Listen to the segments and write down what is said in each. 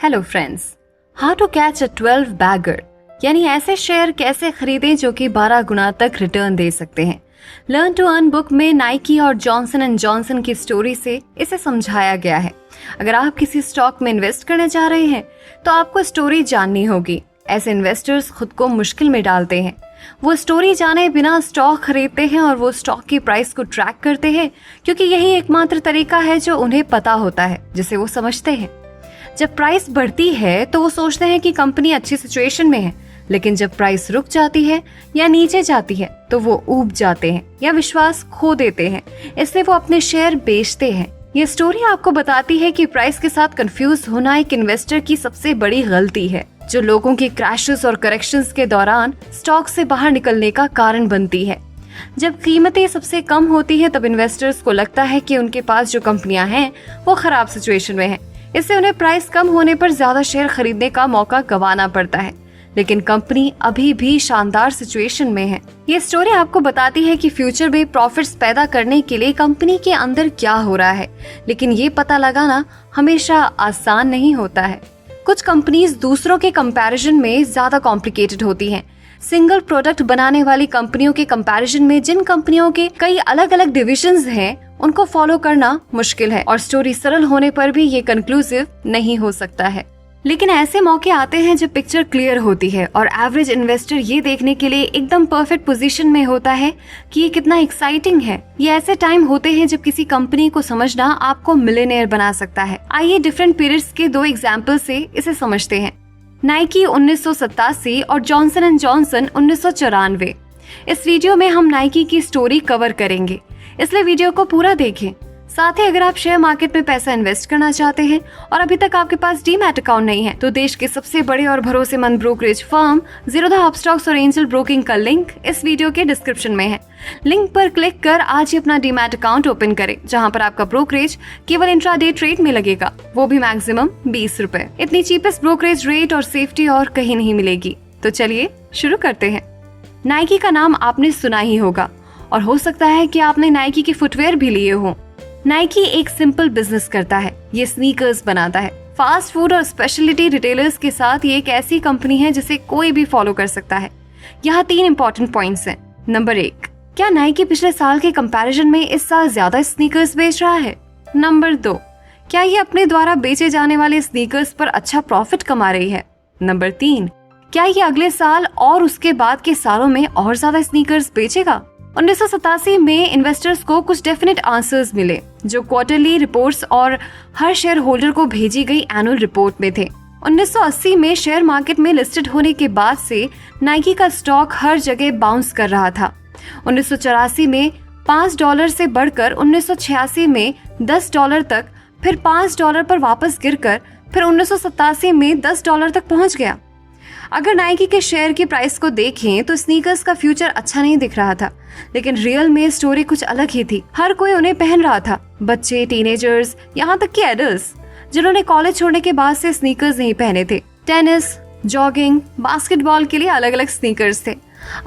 Hello friends, how to catch a 12 bagger यानी ऐसे share कैसे खरीदें जो कि 12 गुना तक रिटर्न दे सकते हैं। लर्न टू अर्न बुक में नाइकी और जॉनसन एंड जॉनसन की स्टोरी से इसे समझाया गया है। अगर आप किसी स्टॉक में इन्वेस्ट करने जा रहे हैं तो आपको स्टोरी जाननी होगी। ऐसे इन्वेस्टर्स खुद को मुश्किल में डालते हैं। वो स्टोरी जाने बिना स्टॉक खरीदते हैं और वो स्टॉक की प्राइस को ट्रैक करते हैं क्योंकि यही एकमात्र तरीका है जो उन्हें पता होता है, जिसे वो समझते हैं। जब प्राइस बढ़ती है तो वो सोचते हैं कि कंपनी अच्छी सिचुएशन में है, लेकिन जब प्राइस रुक जाती है या नीचे जाती है तो वो ऊब जाते हैं या विश्वास खो देते हैं, इसलिए वो अपने शेयर बेचते हैं। ये स्टोरी आपको बताती है कि प्राइस के साथ कंफ्यूज होना एक इन्वेस्टर की सबसे बड़ी गलती है, जो लोगों के क्रैशेस और करेक्शंस के दौरान स्टॉक से बाहर निकलने का कारण बनती है। जब कीमतें सबसे कम होती है तब इन्वेस्टर्स को लगता है कि उनके पास जो कंपनियां हैं वो खराब सिचुएशन में हैं, इससे उन्हें प्राइस कम होने पर ज्यादा शेयर खरीदने का मौका गंवाना पड़ता है, लेकिन कंपनी अभी भी शानदार सिचुएशन में है। ये स्टोरी आपको बताती है कि फ्यूचर में प्रॉफिट्स पैदा करने के लिए कंपनी के अंदर क्या हो रहा है, लेकिन ये पता लगाना हमेशा आसान नहीं होता है। कुछ कंपनीज दूसरों के कंपैरिजन में ज्यादा कॉम्प्लिकेटेड होती हैं। सिंगल प्रोडक्ट बनाने वाली कंपनियों के कंपैरिजन में जिन कंपनियों के कई अलग अलग डिविजन्स हैं, उनको फॉलो करना मुश्किल है और स्टोरी सरल होने पर भी ये कंक्लूसिव नहीं हो सकता है। लेकिन ऐसे मौके आते हैं जब पिक्चर क्लियर होती है और एवरेज इन्वेस्टर ये देखने के लिए एकदम परफेक्ट पोजीशन में होता है कि ये कितना एक्साइटिंग है। ये ऐसे टाइम होते हैं जब किसी कंपनी को समझना आपको मिलियनेयर बना सकता है। आइए डिफरेंट पीरियड्स के 2 एग्जाम्पल से इसे समझते हैं। नाइकी 1987 और जॉनसन एंड जॉनसन 1994। इस वीडियो में हम नाइकी की स्टोरी कवर करेंगे, इसलिए वीडियो को पूरा देखें। साथ ही अगर आप शेयर मार्केट में पैसा इन्वेस्ट करना चाहते हैं और अभी तक आपके पास डीमैट अकाउंट नहीं है तो देश के सबसे बड़े और भरोसेमंद ब्रोकरेज फर्म ज़ीरोधा अपस्टॉक्स और एंजल ब्रोकिंग का लिंक इस वीडियो के डिस्क्रिप्शन में है। लिंक पर क्लिक कर आज ही अपना डीमैट अकाउंट ओपन करें, जहां पर आपका ब्रोकरेज केवल इंट्राडे ट्रेड में लगेगा, वो भी मैक्सिमम 20 रुपए। इतनी चीपेस्ट ब्रोकरेज रेट और सेफ्टी और कहीं नहीं मिलेगी। तो चलिए शुरू करते हैं। नाइकी का नाम आपने सुना ही होगा और हो सकता है कि आपने नाइकी के फुटवेयर भी लिए हों। नाइकी एक सिंपल बिजनेस करता है, ये स्नीकर्स बनाता है। फास्ट फूड और स्पेशलिटी रिटेलर्स के साथ ये एक ऐसी कंपनी है जिसे कोई भी फॉलो कर सकता है। यहाँ 3 इंपॉर्टेंट पॉइंट्स हैं। नंबर 1, क्या नाइकी पिछले साल के कंपैरिजन में इस साल ज्यादा स्नीकर्स बेच रहा है? नंबर 2, क्या ये अपने द्वारा बेचे जाने वाले स्नीकर्स पर अच्छा प्रॉफिट कमा रही है? नंबर 3, क्या ये अगले साल और उसके बाद के सालों में और ज्यादा स्नीकर्स बेचेगा? 1987 में इन्वेस्टर्स को कुछ डेफिनेट आंसर्स मिले जो क्वार्टरली रिपोर्ट्स और हर शेयर होल्डर को भेजी गई एनुअल रिपोर्ट में थे। 1980 में शेयर मार्केट में लिस्टेड होने के बाद से नाइकी का स्टॉक हर जगह बाउंस कर रहा था। 1984 में $5 से बढ़कर 1986 में $10 तक, फिर $5 पर वापस गिरकर फिर 1987 में $10 तक पहुंच गया। अगर नाइकी के शेयर की प्राइस को देखें तो स्नीकर्स का फ्यूचर अच्छा नहीं दिख रहा था, लेकिन रियल में स्टोरी कुछ अलग ही थी। हर कोई उन्हें पहन रहा था, बच्चे, टीनेजर्स, यहाँ तक कि एडल्ट्स जिन्होंने कॉलेज छोड़ने के बाद से स्नीकर्स नहीं पहने थे। टेनिस, जॉगिंग, बास्केटबॉल के लिए अलग अलग स्नीकर्स थे।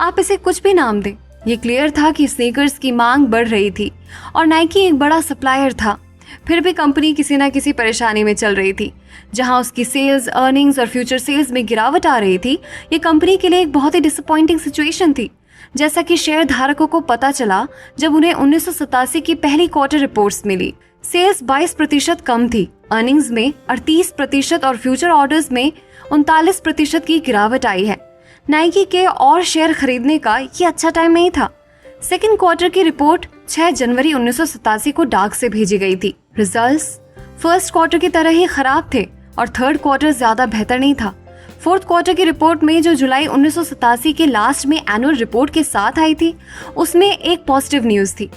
आप इसे कुछ भी नाम दें, ये क्लियर था कि स्नीकर्स की मांग बढ़ रही थी और नाइकी एक बड़ा सप्लायर था। फिर भी कंपनी किसी न किसी परेशानी में चल रही थी। जहां उसकी सेल्स, अर्निंग्स और फ्यूचर सेल्स में गिरावट आ रही थी, ये कंपनी के लिए एक बहुत ही डिसअपॉइंटिंग सिचुएशन थी। जैसा कि शेयर धारकों को पता चला जब उन्हें 1987 की पहली क्वार्टर रिपोर्ट्स मिली। सेल्स 22% कम थी, अर्निंग्स में 38% और फ्यूचर ऑर्डर्स में 39% की गिरावट आई है। नाइकी के और शेयर खरीदने का ये अच्छा टाइम नहीं था। सेकेंड क्वार्टर की रिपोर्ट 6 जनवरी 1987 को डाक से भेजी गई थी। रिजल्ट्स फर्स्ट क्वार्टर की तरह ही खराब थे और थर्ड क्वार्टर ज्यादा बेहतर नहीं था। फोर्थ क्वार्टर की रिपोर्ट में जो जुलाई 1987 के लास्ट में एनुअल रिपोर्ट के साथ आई थी, उसमें एक पॉजिटिव न्यूज थी।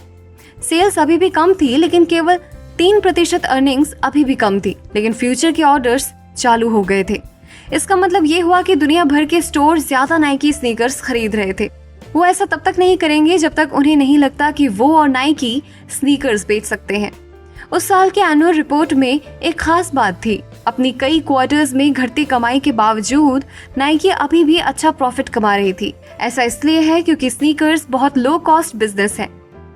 सेल्स अभी भी कम थी, लेकिन केवल 3% अर्निंग्स अभी भी कम थी, लेकिन फ्यूचर के ऑर्डर्स चालू हो गए थे। इसका मतलब ये हुआ कि दुनिया भर के स्टोर ज्यादा नाइकी स्नीकर्स खरीद रहे थे। वो ऐसा तब तक नहीं करेंगे जब तक उन्हें नहीं लगता कि वो और नाइकी स्नीकर्स बेच सकते हैं। उस साल के एनुअल रिपोर्ट में एक खास बात थी। अपनी कई क्वार्टर्स में घटती कमाई के बावजूद नाइकी अभी भी अच्छा प्रॉफिट कमा रही थी। ऐसा इसलिए है क्योंकि स्नीकर्स बहुत लो कॉस्ट बिजनेस है।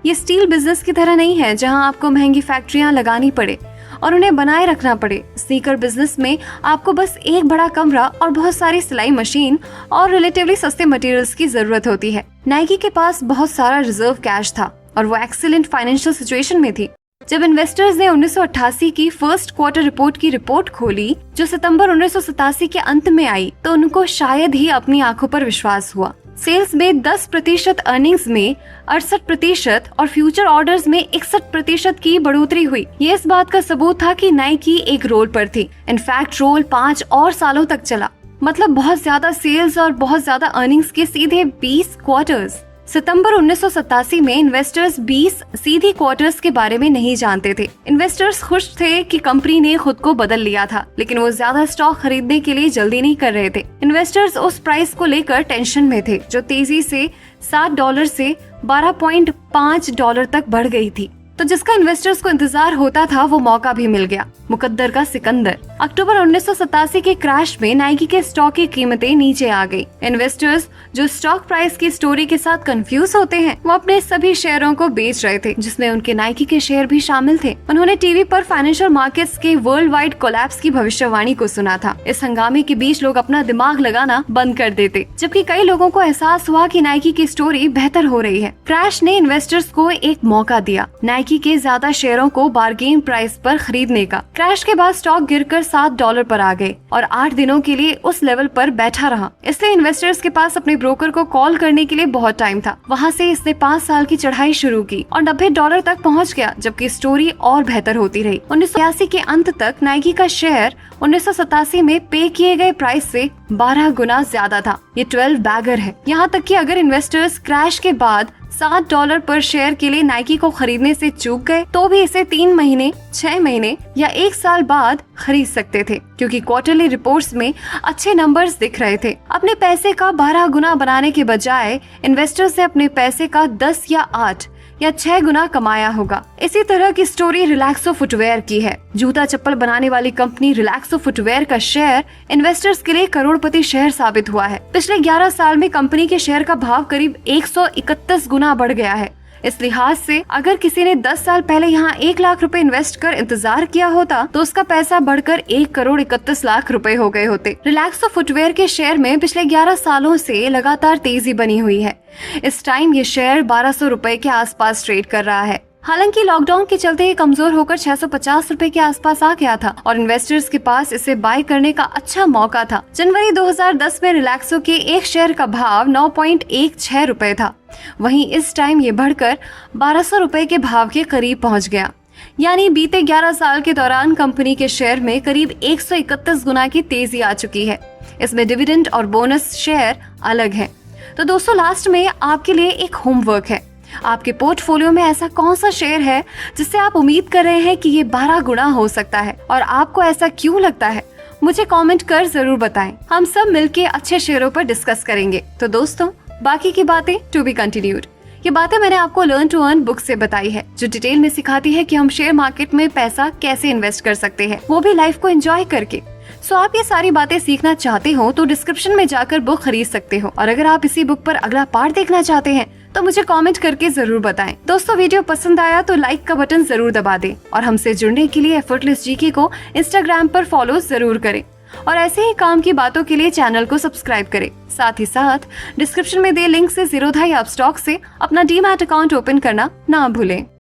ये स्टील बिजनेस की तरह नहीं है जहां आपको महंगी फैक्ट्रियां लगानी पड़े और उन्हें बनाए रखना पड़े। स्नीकर बिजनेस में आपको बस एक बड़ा कमरा और बहुत सारी सिलाई मशीन और रिलेटिवली सस्ते मटेरियल्स की जरूरत होती है। नाइकी के पास बहुत सारा रिजर्व कैश था और वो एक्सीलेंट फाइनेंशियल सिचुएशन में थी। जब इन्वेस्टर्स ने 1988 की फर्स्ट क्वार्टर रिपोर्ट की रिपोर्ट खोली, जो सितंबर 1987 के अंत में आई, तो उनको शायद ही अपनी आंखों पर विश्वास हुआ। सेल्स में 10%, अर्निंग्स में 68% और फ्यूचर ऑर्डर्स में 61% की बढ़ोतरी हुई। ये इस बात का सबूत था कि नाइकी एक रोल पर थी। इनफैक्ट रोल 5 और सालों तक चला। मतलब बहुत ज्यादा सेल्स और बहुत ज्यादा अर्निंग्स के सीधे 20 क्वार्टर्स। सितंबर 1987 में इन्वेस्टर्स 20 सीधी क्वार्टर्स के बारे में नहीं जानते थे। इन्वेस्टर्स खुश थे कि कंपनी ने खुद को बदल लिया था, लेकिन वो ज्यादा स्टॉक खरीदने के लिए जल्दी नहीं कर रहे थे। इन्वेस्टर्स उस प्राइस को लेकर टेंशन में थे, जो तेजी से $7 से $12.5 तक बढ़ गई थी। तो जिसका इन्वेस्टर्स को इंतजार होता था, वो मौका भी मिल गया। मुकद्दर का सिकंदर। अक्टूबर 1987 के क्रैश में नाइकी के स्टॉक की कीमतें नीचे आ गई। इन्वेस्टर्स जो स्टॉक प्राइस की स्टोरी के साथ कंफ्यूज होते हैं, वो अपने सभी शेयरों को बेच रहे थे, जिसमें उनके नाइकी के शेयर भी शामिल थे। उन्होंने टीवी पर फाइनेंशियल मार्केट्स के वर्ल्ड वाइड कोलैप्स की भविष्यवाणी को सुना था। इस हंगामे के बीच लोग अपना दिमाग लगाना बंद कर देते, जबकि कई लोगों को एहसास हुआ कि नाइकी की स्टोरी बेहतर हो रही है। क्रैश ने इन्वेस्टर्स को एक मौका दिया नाइकी के ज्यादा शेयरों को बार्गेन प्राइस पर खरीदने का। क्रैश के बाद स्टॉक गिरकर $7 पर आ गए और 8 दिनों के लिए उस लेवल पर बैठा रहा। इसलिए इन्वेस्टर्स के पापास अपने ब्रोकर को कॉल करने के लिए बहुत टाइम था। वहाँ से इसने 5 साल की चढ़ाई शुरू की और $90 तक पहुँच गया, जबकि स्टोरी और बेहतर होती रही। 1980 के अंत तक नाइकी का शेयर 1987 में पे किए गए प्राइस से 12 गुना ज्यादा था। ये 12 बैगर है। यहाँ तक कि अगर इन्वेस्टर्स क्रैश के बाद $7 पर शेयर के लिए नाइकी को खरीदने से चूक गए, तो भी इसे 3 महीने, 6 महीने या 1 साल बाद खरीद सकते थे, क्योंकि क्वार्टरली रिपोर्ट्स में अच्छे नंबर्स दिख रहे थे। अपने पैसे का 12 गुना बनाने के बजाय इन्वेस्टर्स ने अपने पैसे का 10 या 8 या 6 गुना कमाया होगा। इसी तरह की स्टोरी रिलैक्सो फुटवेयर की है। जूता चप्पल बनाने वाली कंपनी रिलैक्सो फुटवेयर का शेयर इन्वेस्टर्स के लिए करोड़पति शेयर साबित हुआ है। पिछले 11 साल में कंपनी के शेयर का भाव करीब 131 गुना बढ़ गया है। इस लिहाज से अगर किसी ने 10 साल पहले यहाँ 1 लाख रुपए इन्वेस्ट कर इंतजार किया होता, तो उसका पैसा बढ़कर 1,31,00,000 रुपए हो गए होते। रिलैक्सो फुटवेयर के शेयर में पिछले 11 सालों से लगातार तेजी बनी हुई है। इस टाइम ये शेयर 1200 रुपए के आसपास ट्रेड कर रहा है। हालांकि लॉकडाउन के चलते ये कमजोर होकर 650 रुपए के आसपास आ गया था और इन्वेस्टर्स के पास इसे बाय करने का अच्छा मौका था। जनवरी 2010 में रिलैक्सो के एक शेयर का भाव 9.16 रुपए था। वहीं इस टाइम ये बढ़कर 1200 रुपए के भाव के करीब पहुंच गया। यानी बीते 11 साल के दौरान कंपनी के शेयर में करीब 131 गुना की तेजी आ चुकी है। इसमें डिविडेंड और बोनस शेयर अलग है। तो दोस्तों, लास्ट में आपके लिए एक होमवर्क है। आपके पोर्टफोलियो में ऐसा कौन सा शेयर है जिससे आप उम्मीद कर रहे हैं कि ये 12 गुना हो सकता है, और आपको ऐसा क्यों लगता है? मुझे कमेंट कर जरूर बताएं। हम सब मिलके अच्छे शेयरों पर डिस्कस करेंगे। तो दोस्तों, बाकी की बातें टू बी कंटिन्यूड। ये बातें मैंने आपको लर्न टू अर्न बुक से बताई है, जो डिटेल में सिखाती है कि हम शेयर मार्केट में पैसा कैसे इन्वेस्ट कर सकते हैं, वो भी लाइफ को एंजॉय करके। सो आप ये सारी बातें सीखना चाहते हो तो डिस्क्रिप्शन में जाकर बुक खरीद सकते हो। और अगर आप इसी बुक पर अगला पार्ट देखना चाहते हैं तो मुझे कमेंट करके जरूर बताएं। दोस्तों, वीडियो पसंद आया तो लाइक का बटन जरूर दबा दें और हमसे जुड़ने के लिए एफर्टलेस जीके को इंस्टाग्राम पर फॉलो जरूर करें और ऐसे ही काम की बातों के लिए चैनल को सब्सक्राइब करें। साथ ही साथ डिस्क्रिप्शन में दिए लिंक से ज़ीरोधा या अपस्टॉक से अपना डीमैट अकाउंट ओपन करना ना भूलें।